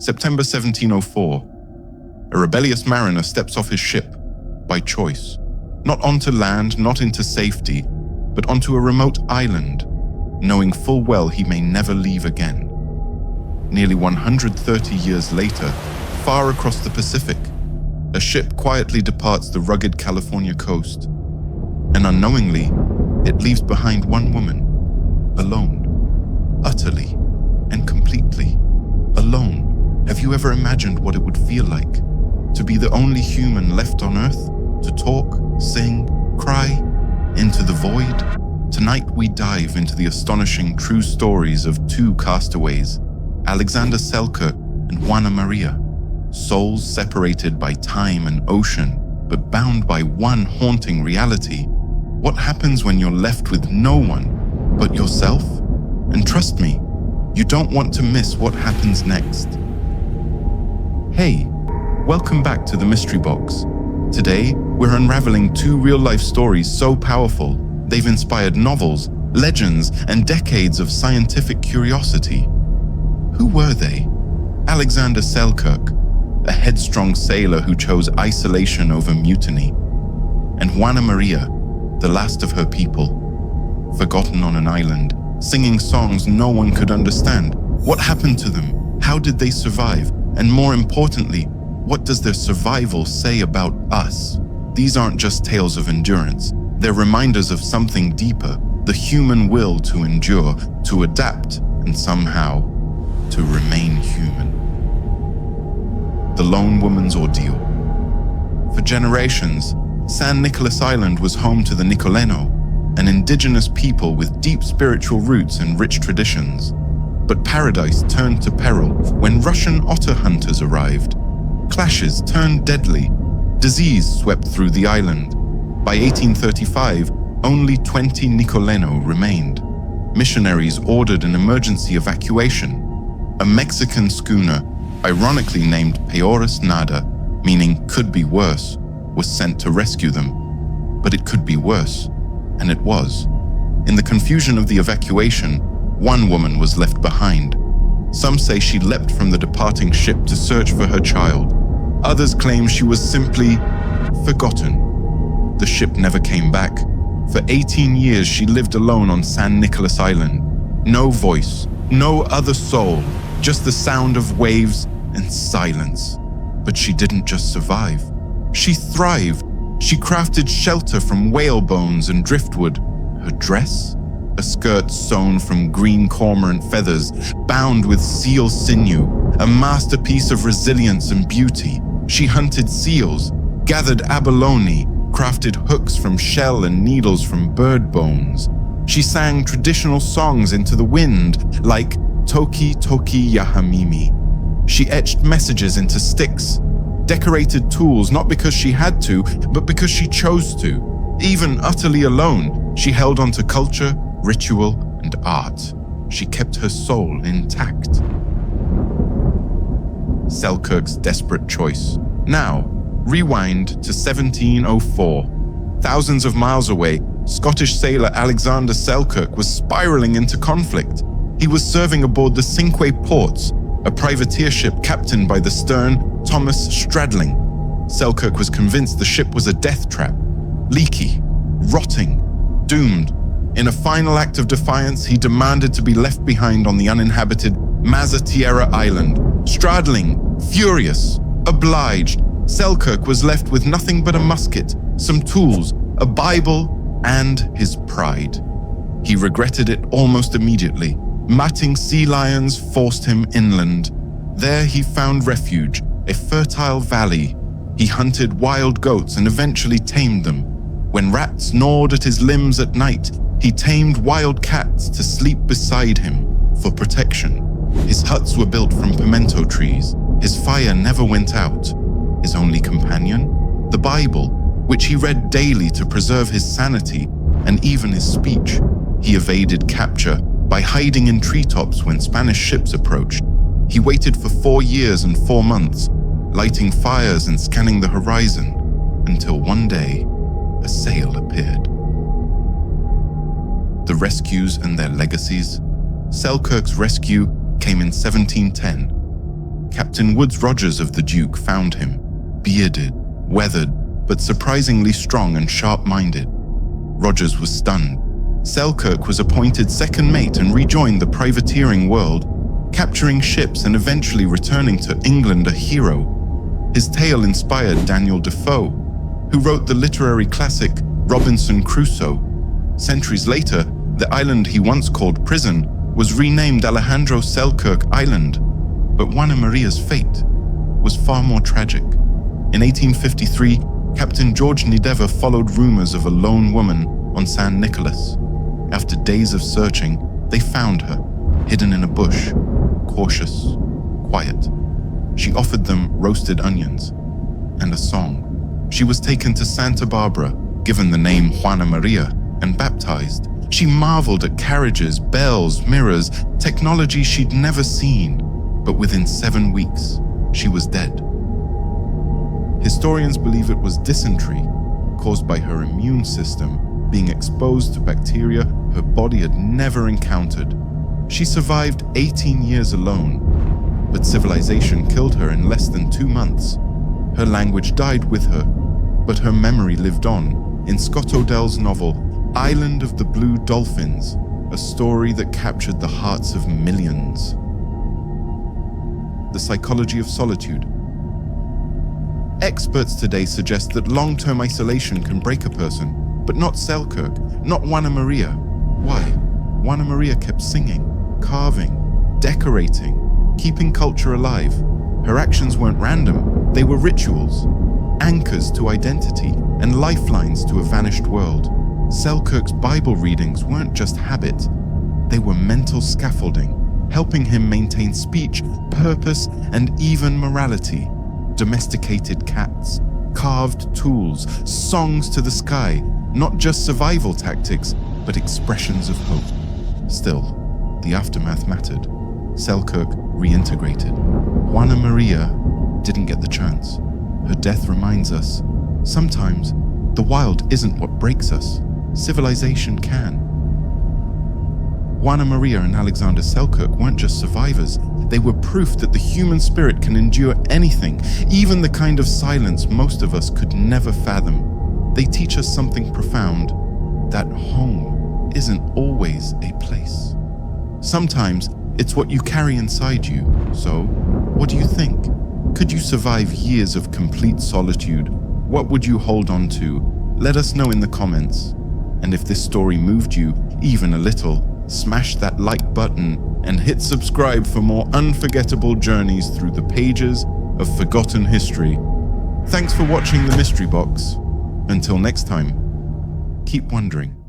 September 1704. A rebellious mariner steps off his ship, by choice, not onto land, not into safety, but onto a remote island, knowing full well he may never leave again. Nearly 130 years later, far across the Pacific, a ship quietly departs the rugged California coast, and unknowingly, it leaves behind one woman, alone, utterly and completely alone. Have you ever imagined what it would feel like to be the only human left on Earth to talk, sing, cry into the void? Tonight we dive into the astonishing true stories of two castaways, Alexander Selkirk and Juana Maria, souls separated by time and ocean, but bound by one haunting reality. What happens when you're left with no one but yourself? And trust me, you don't want to miss what happens next. Hey, welcome back to the Mystery Box. Today, we're unraveling two real-life stories so powerful, they've inspired novels, legends, and decades of scientific curiosity. Who were they? Alexander Selkirk, a headstrong sailor who chose isolation over mutiny, and Juana Maria, the last of her people, forgotten on an island, singing songs no one could understand. What happened to them? How did they survive? And more importantly, what does their survival say about us? These aren't just tales of endurance. They're reminders of something deeper, the human will to endure, to adapt, and somehow to remain human. The Lone Woman's Ordeal. For generations, San Nicolas Island was home to the Nicoleno, an indigenous people with deep spiritual roots and rich traditions. But paradise turned to peril when Russian otter hunters arrived. Clashes turned deadly. Disease swept through the island. By 1835, only 20 Nicoleno remained. Missionaries ordered an emergency evacuation. A Mexican schooner, ironically named Peores Nada, meaning could be worse, was sent to rescue them. But it could be worse, and it was. In the confusion of the evacuation, one woman was left behind. Some say she leapt from the departing ship to search for her child. Others claim she was simply forgotten. The ship never came back. For 18 years she lived alone on San Nicolas Island. No voice, no other soul, just the sound of waves and silence. But she didn't just survive. She thrived. She crafted shelter from whale bones and driftwood. Her dress? A skirt sewn from green cormorant feathers, bound with seal sinew, a masterpiece of resilience and beauty. She hunted seals, gathered abalone, crafted hooks from shell and needles from bird bones. She sang traditional songs into the wind, like Toki Toki Yahamimi. She etched messages into sticks, decorated tools not because she had to, but because she chose to. Even utterly alone, she held on to culture, ritual, and art. She kept her soul intact. Selkirk's desperate choice. Now, rewind to 1704. Thousands of miles away, Scottish sailor Alexander Selkirk was spiraling into conflict. He was serving aboard the Cinque Ports, a privateer ship captained by the stern Thomas Stradling. Selkirk was convinced the ship was a death trap, leaky, rotting, doomed. In a final act of defiance, he demanded to be left behind on the uninhabited Mazatierra Island. Stradling, furious, obliged, Selkirk was left with nothing but a musket, some tools, a Bible, and his pride. He regretted it almost immediately. Matting sea lions forced him inland. There he found refuge, a fertile valley. He hunted wild goats and eventually tamed them. When rats gnawed at his limbs at night, he tamed wild cats to sleep beside him for protection. His huts were built from pimento trees. His fire never went out. His only companion? The Bible, which he read daily to preserve his sanity and even his speech. He evaded capture by hiding in treetops when Spanish ships approached. He waited for 4 years and 4 months, lighting fires and scanning the horizon, until one day, a sail appeared. The rescues and their legacies. Selkirk's rescue came in 1710. Captain Woodes Rogers of the Duke found him, bearded, weathered, but surprisingly strong and sharp-minded. Rogers was stunned. Selkirk was appointed second mate and rejoined the privateering world, capturing ships and eventually returning to England a hero. His tale inspired Daniel Defoe, who wrote the literary classic Robinson Crusoe. Centuries later, the island he once called prison was renamed Alejandro Selkirk Island, but Juana Maria's fate was far more tragic. In 1853, Captain George Nidever followed rumors of a lone woman on San Nicolas. After days of searching, they found her, hidden in a bush, cautious, quiet. She offered them roasted onions and a song. She was taken to Santa Barbara, given the name Juana Maria, and baptized. She marveled at carriages, bells, mirrors, technology she'd never seen. But within 7 weeks, she was dead. Historians believe it was dysentery, caused by her immune system being exposed to bacteria her body had never encountered. She survived 18 years alone, but civilization killed her in less than 2 months. Her language died with her, but her memory lived on in Scott Odell's novel Island of the Blue Dolphins, a story that captured the hearts of millions. The psychology of solitude. Experts today suggest that long-term isolation can break a person, but not Selkirk, not Juana Maria. Why? Juana Maria kept singing, carving, decorating, keeping culture alive. Her actions weren't random, they were rituals, anchors to identity and lifelines to a vanished world. Selkirk's Bible readings weren't just habit, they were mental scaffolding, helping him maintain speech, purpose, and even morality. Domesticated cats, carved tools, songs to the sky, not just survival tactics, but expressions of hope. Still, the aftermath mattered. Selkirk reintegrated. Juana Maria didn't get the chance. Her death reminds us, sometimes the wild isn't what breaks us, civilization can. Juana Maria and Alexander Selkirk weren't just survivors, they were proof that the human spirit can endure anything, even the kind of silence most of us could never fathom. They teach us something profound, that home isn't always a place. Sometimes it's what you carry inside you. So, what do you think? Could you survive years of complete solitude? What would you hold on to? Let us know in the comments. And if this story moved you even a little, smash that like button and hit subscribe for more unforgettable journeys through the pages of forgotten history. Thanks for watching The Mystery Box. Until next time, keep wondering.